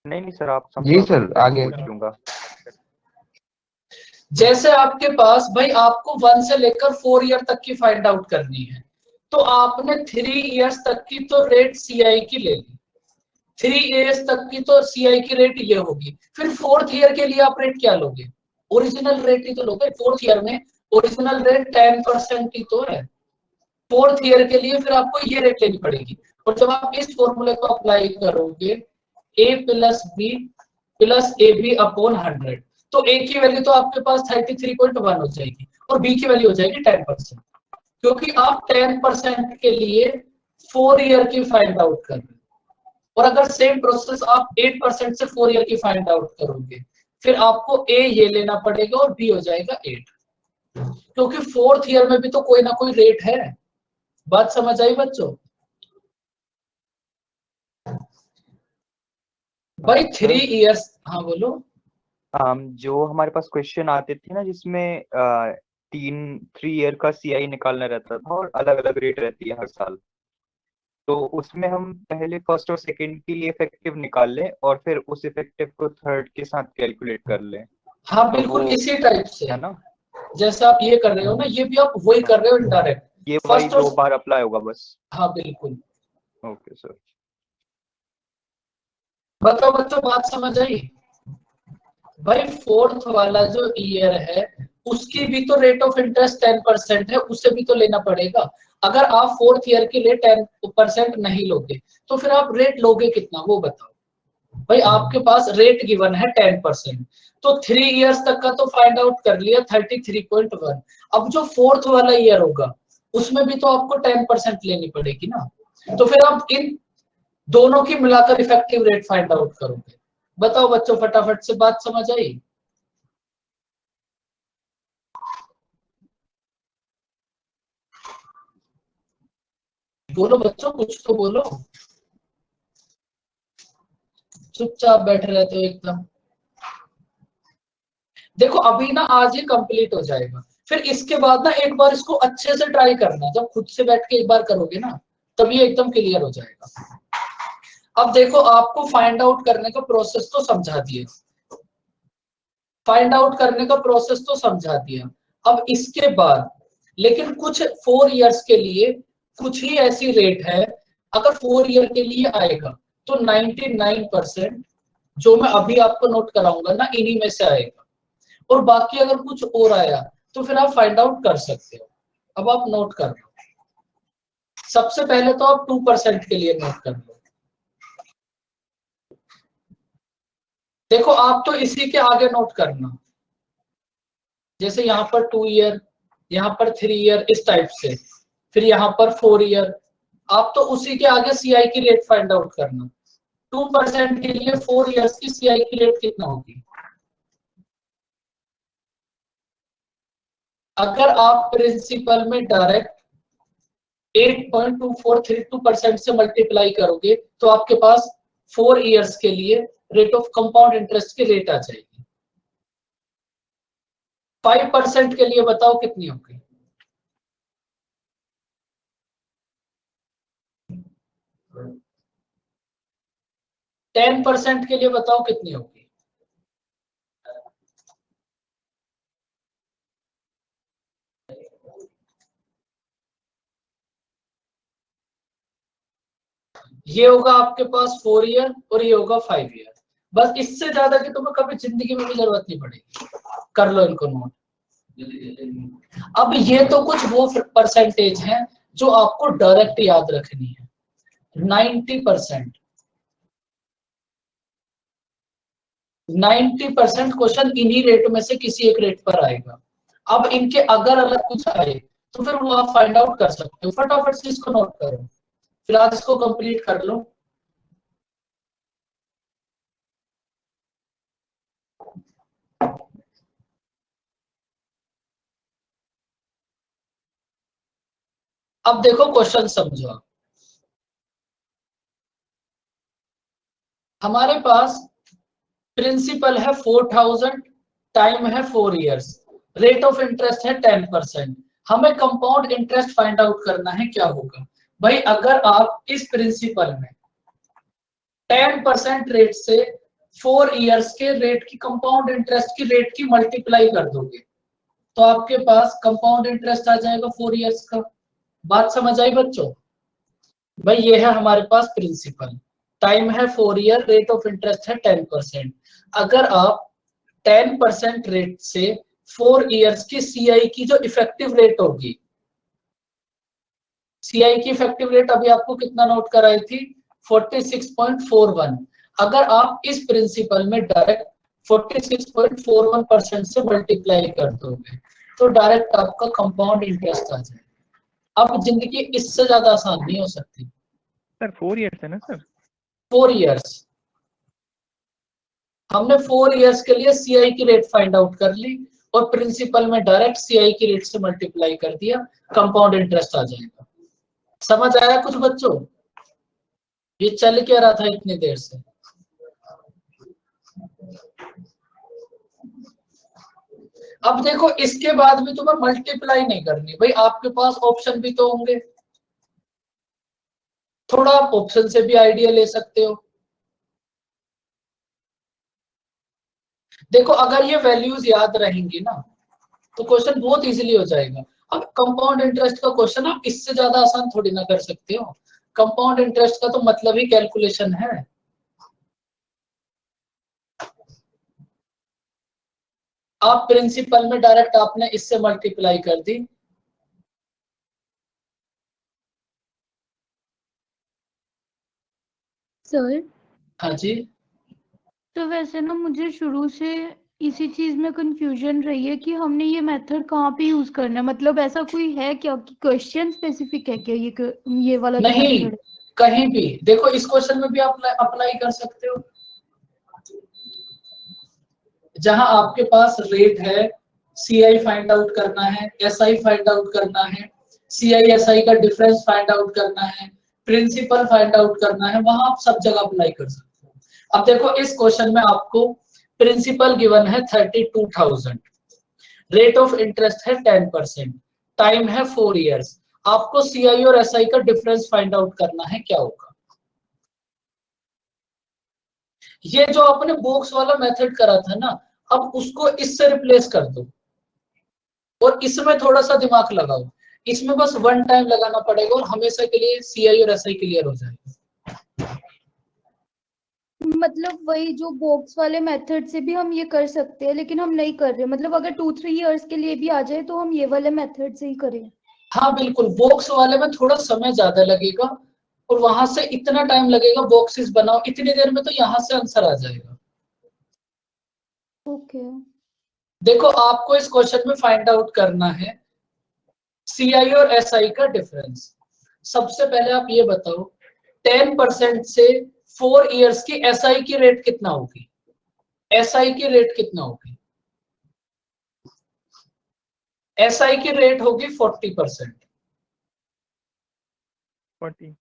नहीं सर, आप जी सर, आगे। पूछ लूंगा। जैसे आपके पास भाई आपको 1 से लेकर 4 ईयर तक की फाइंड आउट करनी है, तो आपने 3 इयर्स तक की तो रेट सीआई की ले ली, 3 इयर्स तक की तो सीआई की रेट ये होगी। फिर 4th ईयर के लिए आप रेट क्या लोगे? ओरिजिनल रेट ही तो लोगे। 4th ईयर में ओरिजिनल रेट 10% ही तो है। 4th ईयर के लिए फिर आपको ये रेट लेनी पड़ेगी। और जब आप इस फॉर्मूले को अप्लाई करोगे, a plus b plus a b upon 100, तो a की वैल्यू तो आपके पास 33.1 हो जाएगी और b की वैल्यू हो जाएगी 10%, क्योंकि आप 10% के लिए 4 ईयर की फाइंड आउट कर रहे हो। और अगर सेम प्रोसेस आप 8% से 4 ईयर की फाइंड आउट करोगे, फिर आपको a ये लेना पड़ेगा और b हो जाएगा 8, क्योंकि 4th ईयर में भी तो कोई ना कोई रेट है। बात समझ आई बच्चों? भाई 3 इयर्स, हाँ बोलो। जो हमारे पास क्वेश्चन आते थे ना, जिसमें 3 ईयर का सीआई निकालना रहता था और अलग अलग रेट रहती है हर साल, तो उसमें हम पहले फर्स्ट और सेकंड के लिए इफेक्टिव निकाल लें और फिर उस इफेक्टिव को थर्ड के साथ कैलकुलेट कर लें। हाँ तो बिल्कुल वो इसी टाइप से है ना, जैसा आप ये कर रहे हो ना, ये भी आप वही कर रहे हो इनडायरेक्ट। ये वही फर्स्ट 2 और बार अप्लाई होगा बस। हाँ बिल्कुल। Okay sir. बताओ बच्चों, बात समझ आई? भाई 4th वाला जो ईयर है उसकी भी तो रेट ऑफ इंटरेस्ट 10% है, उसे भी तो लेना पड़ेगा। अगर आप 4th ईयर के लिए 10% नहीं लोगे तो फिर आप रेट लोगे कितना, वो बताओ। भाई आपके पास रेट गिवन है 10%, तो 3 इयर्स तक का तो फाइंड आउट कर लिया 33.1। अब जो 4th वाला ईयर होगा उसमें भी तो आपको 10% लेनी पड़ेगी ना, तो फिर आप इन दोनों की मिलाकर इफेक्टिव रेट फाइंड आउट करोगे। बताओ बच्चों, फटाफट से बात समझ आई? बोलो बच्चों, कुछ तो बोलो, चुपचाप बैठे रहते हो एकदम। देखो अभी ना आज ये कंप्लीट हो जाएगा, फिर इसके बाद ना एक बार इसको अच्छे से ट्राई करना, जब खुद से बैठ के एक बार करोगे ना तब ये एकदम क्लियर हो जाएगा। अब देखो आपको फाइंड आउट करने का प्रोसेस तो समझा दिया, फाइंड आउट करने का प्रोसेस तो समझा दिया। अब इसके बाद लेकिन कुछ 4 इयर्स के लिए कुछ ही ऐसी रेट है, अगर 4 ईयर के लिए आएगा तो 99% जो मैं अभी आपको नोट कराऊंगा ना इन्हीं में से आएगा, और बाकी अगर कुछ और आया तो फिर आप फाइंड आउट कर सकते हो। अब आप नोट कर लो, सबसे पहले तो आप 2% के लिए नोट कर लो। देखो आप तो इसी के आगे नोट करना, जैसे यहाँ पर 2 ईयर, यहाँ पर 3 ईयर, इस टाइप से, फिर यहाँ पर 4 ईयर, आप तो उसी के आगे सीआई की रेट फाइंड आउट करना। 2% के लिए 4 इयर्स की सीआई की रेट कितना होगी? अगर आप प्रिंसिपल में डायरेक्ट 8.2432% से मल्टीप्लाई करोगे तो आपके पास 4 इयर्स के लिए रेट ऑफ कंपाउंड इंटरेस्ट की रेट आ जाएगी। 5% के लिए बताओ कितनी होगी? टेन % के लिए बताओ कितनी होगी? ये होगा आपके पास 4 ईयर और ये होगा 5 ईयर। बस इससे ज्यादा की तुम्हें कभी जिंदगी में भी जरूरत नहीं पड़ेगी। कर लो इनको नोट। अब ये तो कुछ वो परसेंटेज है जो आपको डायरेक्ट याद रखनी है। 90% 90% क्वेश्चन इन्हीं रेट में से किसी एक रेट पर आएगा। अब इनके अगर अलग कुछ आए तो फिर वो आप फाइंड आउट कर सकते हो। फटाफट से इसको नोट करो, फिर आज इसको कंप्लीट कर लो। अब देखो क्वेश्चन समझो। हमारे पास प्रिंसिपल है 4000, टाइम है 4 इयर्स, रेट ऑफ इंटरेस्ट है 10%। हमें कंपाउंड इंटरेस्ट फाइंड आउट करना है, क्या होगा भाई अगर आप इस प्रिंसिपल में 10% रेट से 4 इयर्स के रेट की कंपाउंड इंटरेस्ट की रेट की मल्टीप्लाई कर दोगे तो आपके पास कंपाउंड इंटरेस्ट आ जाएगा 4 इयर्स का। बात समझ आई बच्चों? भाई ये है हमारे पास प्रिंसिपल, टाइम है 4 ईयर, रेट ऑफ इंटरेस्ट है 10%। अगर आप 10% रेट से 4 इयर्स की सीआई की जो इफेक्टिव रेट होगी, सीआई की इफेक्टिव रेट अभी आपको कितना नोट कराई थी 46.41, अगर आप इस प्रिंसिपल में डायरेक्ट 46.41% से मल्टीप्लाई कर दोगे तो डायरेक्ट आपका कंपाउंड इंटरेस्ट आ जाएगा। अब जिंदगी इससे ज्यादा आसान नहीं हो सकती सर। 4 इयर्स है ना सर? 4 इयर्स, हमने 4 इयर्स के लिए सीआई की रेट फाइंड आउट कर ली और प्रिंसिपल में डायरेक्ट सीआई की रेट से मल्टीप्लाई कर दिया, कंपाउंड इंटरेस्ट आ जाएगा। समझ आया कुछ बच्चों? ये चल क्या रहा था इतनी देर से? अब देखो इसके बाद भी तुम्हें मल्टीप्लाई नहीं करनी भाई, आपके पास ऑप्शन भी तो होंगे, थोड़ा आप ऑप्शन से भी आइडिया ले सकते हो। देखो अगर ये वैल्यूज याद रहेंगी ना तो क्वेश्चन बहुत इजीली हो जाएगा। अब कंपाउंड इंटरेस्ट का क्वेश्चन आप इससे ज्यादा आसान थोड़ी ना कर सकते हो, कंपाउंड इंटरेस्ट का तो मतलब ही कैलकुलेशन है। आप प्रिंसिपल में डायरेक्ट आपने इससे मल्टीप्लाई कर दी, सर हाँ जी। तो वैसे ना मुझे शुरू से इसी चीज में कंफ्यूजन रही है कि हमने ये मेथड कहाँ पे यूज करना है, मतलब ऐसा कोई है क्या कि क्वेश्चन स्पेसिफिक है क्या ये वाला जो नहीं, मेथड है? कहीं भी देखो इस क्वेश्चन में भी आप अप्लाई कर सकते हो। जहां आपके पास रेट है, सीआई फाइंड आउट करना है, एसआई फाइंड आउट करना है, सीआई एसआई का डिफरेंस फाइंड आउट करना है, प्रिंसिपल फाइंड आउट करना है, वहां आप सब जगह अप्लाई कर सकते हो। अब देखो इस क्वेश्चन में आपको प्रिंसिपल गिवन है 32,000, रेट ऑफ इंटरेस्ट है 10%, टाइम है 4 इयर्स, आपको सीआई और एसआई का डिफरेंस फाइंड आउट करना है, क्या होगा? ये जो आपने बॉक्स वाला मेथड करा था ना, अब उसको इससे रिप्लेस कर दो और इसमें थोड़ा सा दिमाग लगाओ, इसमें बस 1 टाइम लगाना पड़ेगा और हमेशा के लिए सीआई और एसआई क्लियर हो जाएगा। मतलब वही जो बॉक्स वाले मेथड से भी हम ये कर सकते हैं लेकिन हम नहीं कर रहे, मतलब अगर 2-3 इयर्स के लिए भी आ जाए तो हम ये वाले मेथड से ही करें। हाँ बिल्कुल, बॉक्स वाले में थोड़ा समय ज्यादा लगेगा और वहां से इतना टाइम लगेगा, बॉक्सेस बनाओ इतनी देर में तो यहाँ से आंसर आ जाएगा। ओके देखो आपको इस क्वेश्चन में फाइंड आउट करना है सीआई और एसआई का डिफरेंस। सबसे पहले आप ये बताओ 10% से 4 इयर्स की एसआई की रेट कितना होगी? एसआई की रेट कितना होगी? एसआई की रेट होगी 40%। 40।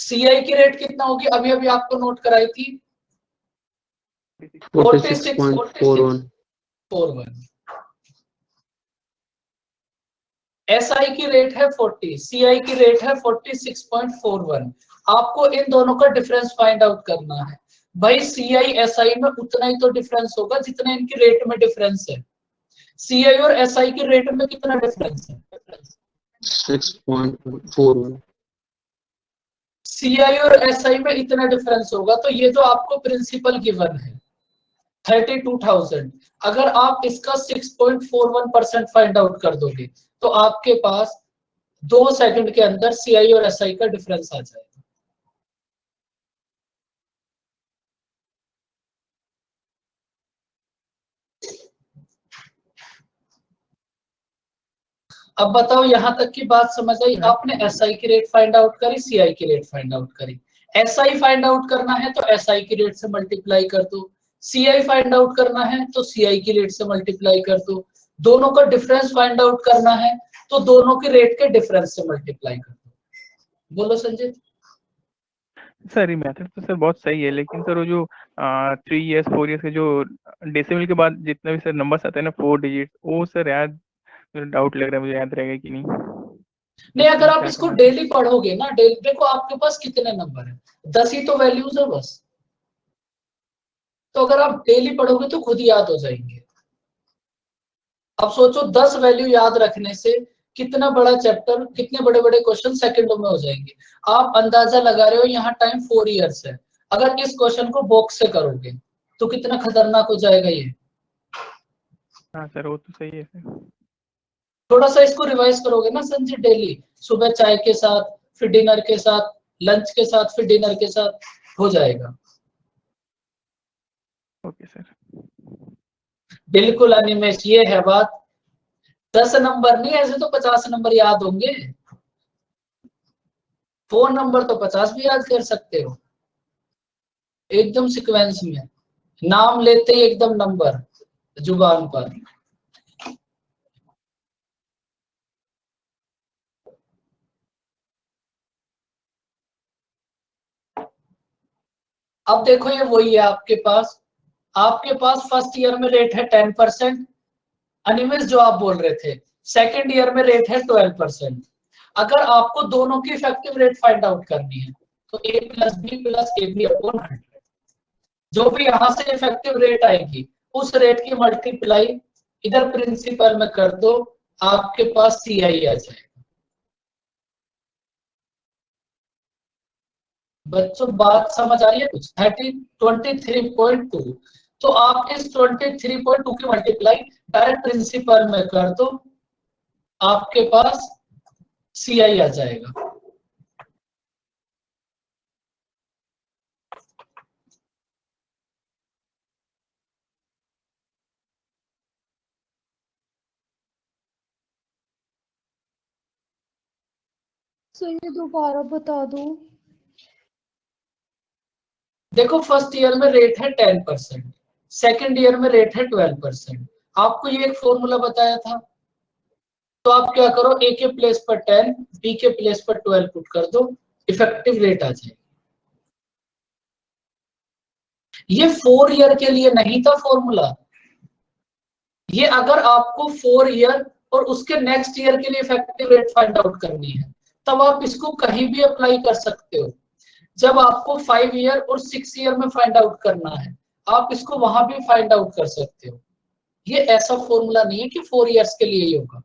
सीआई की रेट कितना होगी? अभी अभी आपको नोट कराई थी 46.41। एसआई की रेट है 40, सीआई की रेट है 46.41। आपको इन दोनों का डिफरेंस फाइंड आउट करना है। भाई सीआई एसआई में उतना ही तो डिफरेंस होगा जितना इनकी रेट में डिफरेंस है। सीआई और एसआई की रेट में कितना डिफरेंस है? 6.41। सीआई और एसआई में इतना डिफरेंस होगा, तो ये जो आपको प्रिंसिपल गिवन है 32,000, अगर आप इसका 6.41% फाइंड आउट कर दोगे तो आपके पास 2 सेकंड के अंदर सीआई और एसआई का डिफरेंस आ जाएगा। अब बताओ यहां तक की बात समझ आई? आपने एसआई की रेट फाइंड आउट करी, सीआई की रेट फाइंड आउट करी। एसआई फाइंड आउट करना है तो एसआई की रेट से मल्टीप्लाई कर दो, सीआई फाइंड आउट करना है तो सीआई की रेट से मल्टीप्लाई कर दो, दोनों का डिफरेंस फाइंड आउट करना है तो दोनों के रेट के डिफरेंस से मल्टीप्लाई कर दो। बोलो संजय। सर ये मेथड तो सर बहुत सही है, लेकिन सर वो जो 3 इयर्स 4 इयर्स के जो डेसिमल के बाद जितने भी सर नंबर्स आते हैं ना 4 डिजिट, वो सर याद डाउट लग रहा है मुझे, याद रहेगा कि नहीं। नहीं, अगर आप क्या इसको करना डेली पढ़ोगे ना, डेली देखो आपके पास कितने नंबर है, 10 ही तो वैल्यूज है बस। तो अगर आप डेली पढ़ोगे तो खुद याद हो जाएंगे। अब सोचो 10 वैल्यू याद रखने से कितना बड़ा चैप्टर, कितने बड़े बड़े क्वेश्चन सेकंडों में हो जाएंगे। आप अंदाजा लगा रहे हो यहाँ टाइम 4 इयर्स है, अगर इस क्वेश्चन को बॉक्स से करोगे तो कितना खतरनाक हो जाएगा ये। हाँ सर, वो तो सही है सर। थोड़ा सा इसको रिवाइज करोगे ना संजय डेली, सुबह चाय के साथ, फिर डिनर के साथ, लंच के साथ, फिर डिनर के साथ, हो जाएगा। Okay sir. बिल्कुल अनिमेश, ये है बात। 10 नंबर नहीं, ऐसे तो 50 नंबर याद होंगे। 4 नंबर तो 50 भी याद कर सकते हो एकदम सीक्वेंस में, नाम लेते ही एकदम नंबर जुबान पर। अब देखो ये वही है आपके पास फर्स्ट ईयर में रेट है 10%, अनिमेश जो आप बोल रहे थे, सेकेंड ईयर में रेट है 12%। अगर आपको दोनों की इफेक्टिव रेट फाइंड आउट करनी है तो a plus b plus a b upon 100, जो भी यहां से इफेक्टिव रेट आएगी उस रेट की मल्टीप्लाई इधर प्रिंसिपल में कर दो, आपके पास CI आ जाएगा। बच्चों बात समझ आ रही है कुछ? 23.2, तो आप इस 23.2 की मल्टीप्लाई डायरेक्ट प्रिंसिपल में कर दो, आपके पास CI आ जाएगा। सर ये दोबारा बता दो। देखो फर्स्ट ईयर में रेट है 10%, सेकेंड ईयर में रेट है 12%। आपको ये एक फॉर्मूला बताया था, तो आप क्या करो, ए के प्लेस पर 10, बी के प्लेस पर 12 पुट कर दो, इफेक्टिव रेट आ जाएगी। ये 4 ईयर के लिए नहीं था फॉर्मूला, ये अगर आपको 4 ईयर और उसके नेक्स्ट ईयर के लिए इफेक्टिव रेट फाइंड आउट करनी है तब आप इसको कहीं भी अप्लाई कर सकते हो। जब आपको 5 ईयर और 6 ईयर में फाइंड आउट करना है आप इसको वहां भी फाइंड आउट कर सकते हो। ये ऐसा फॉर्मूला नहीं है कि 4 इयर्स के लिए ही होगा,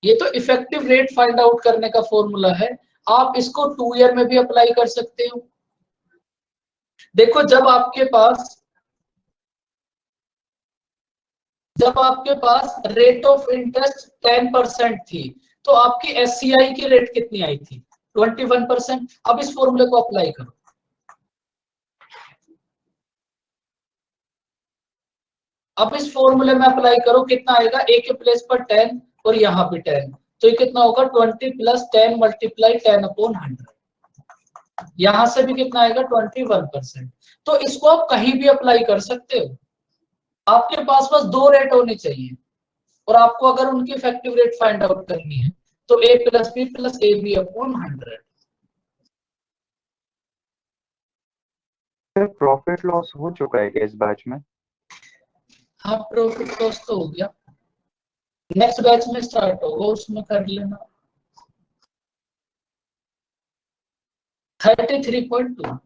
ये तो इफेक्टिव रेट फाइंड आउट करने का फॉर्मूला है। आप इसको 2 ईयर में भी अप्लाई कर सकते हो। देखो जब आपके पास रेट ऑफ इंटरेस्ट 10% थी तो आपकी SCI की रेट कितनी आई थी? 21%। अब इस फॉर्मूले को अप्लाई करो, अब इस फॉर्मूले में अप्लाई करो, कितना आएगा? ए के प्लेस पर 10 और यहाँ पे 10, तो ये कितना होगा? 20 प्लस 10 मल्टीप्लाई 10 अपॉन 100। यहां से भी कितना आएगा? 21%। तो इसको आप कहीं भी अप्लाई कर सकते हो। आपके पास बस 2 रेट होने चाहिए और आपको अगर उनकी इफेक्टिव रेट फाइंड आउट करनी है तो a plus b plus a b upon 100। Profit loss हो चुका है क्या इस बैच में? हाँ प्रॉफिट लॉस तो हो गया, नेक्स्ट बैच में स्टार्ट होगा, उसमें कर लेना। 33.2।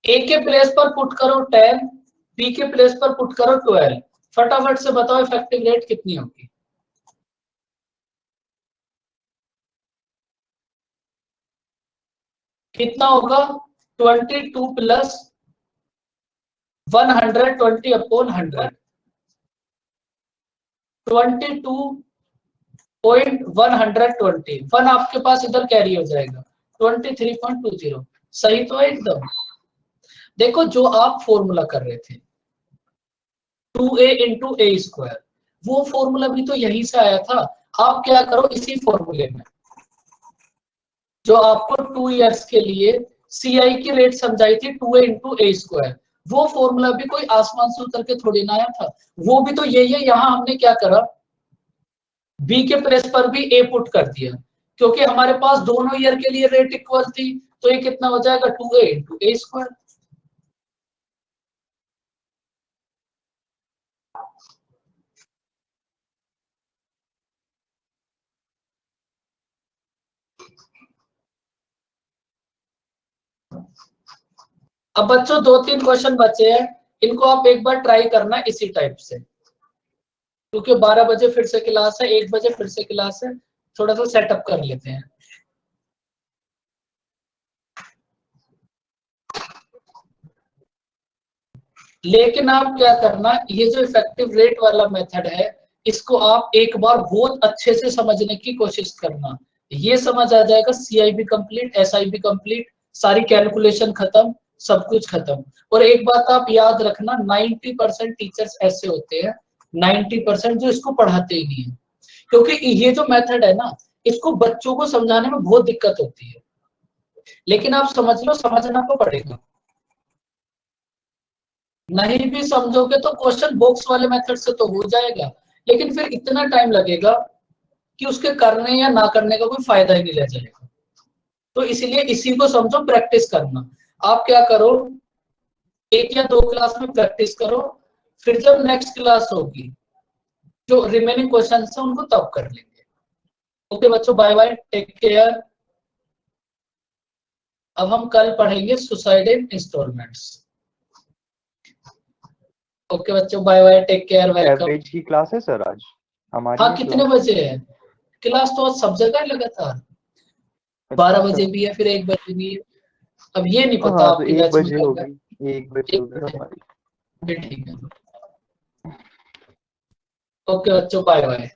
ए के प्लेस पर पुट करो 10, बी के प्लेस पर पुट करो 12। फटाफट से बताओ इफेक्टिव रेट कितनी होगी? कितना होगा? 22 प्लस 120 अपॉन 100, 22.120। 1 आपके पास इधर कैरी हो जाएगा, 23.20। सही तो है एकदम। देखो जो आप फॉर्मूला कर रहे थे 2a इंटू ए स्क्वायर, वो फॉर्मूला भी तो यहीं से आया था। आप क्या करो, इसी फॉर्मूले में जो आपको 2 इयर्स के लिए CI की रेट समझाई थी 2a इंटू ए स्क्वायर, वो फॉर्मूला भी कोई आसमान से उतर के थोड़ी ना आया था, वो भी तो यही है। यहाँ हमने क्या करा, बी के प्रेस पर भी ए पुट कर दिया, क्योंकि हमारे पास दोनों ईयर के लिए रेट इक्वल थी, तो ये कितना हो जाएगा 2a इंटू ए स्क्वायर। अब बच्चों 2-3 क्वेश्चन बचे हैं, इनको आप एक बार ट्राई करना इसी टाइप से, क्योंकि 12 बजे फिर से क्लास है, 1 बजे फिर से क्लास है, थोड़ा सा सेटअप कर लेते हैं। लेकिन आप क्या करना, ये जो इफेक्टिव रेट वाला मेथड है, इसको आप एक बार बहुत अच्छे से समझने की कोशिश करना। ये समझ आ जाएगा, CIB कंप्लीट, SIB कंप्लीट, सारी कैलकुलेशन खत्म, सब कुछ खत्म। और एक बात आप याद रखना, 90% टीचर्स ऐसे होते हैं, 90% जो इसको पढ़ाते ही नहीं है, क्योंकि ये जो मेथड है ना, इसको बच्चों को समझाने में बहुत दिक्कत होती है। लेकिन आप समझ लो, समझना तो पड़ेगा, नहीं भी समझोगे तो क्वेश्चन बॉक्स वाले मेथड से तो हो जाएगा, लेकिन फिर इतना टाइम लगेगा कि उसके करने या ना करने का कोई फायदा ही नहीं रह जाएगा। तो इसीलिए इसी को समझो, प्रैक्टिस करना। आप क्या करो, 1 या 2 क्लास में प्रैक्टिस करो, फिर जब नेक्स्ट क्लास होगी, जो रिमेनिंग क्वेश्चन है उनको तब कर लेंगे। ओके बच्चों, बाय बाय, टेक केयर। अब हम कल पढ़ेंगे सुसाइड इन इंस्टॉलमेंट्स। ओके बच्चों, bye bye, take care, welcome. Average की क्लास है सर आज हमारी? हाँ, कितने बजे है क्लास? तो आज सब जगह लगातार 12 बजे भी है, फिर 1 बजे भी है। अब ये नहीं पता हाँ, तो आपकी 1 बैच में बजे कब है। होगी, 1 बजे होगी हमारी। फिर ठीक है। ओके बच्चों, बाय बाय।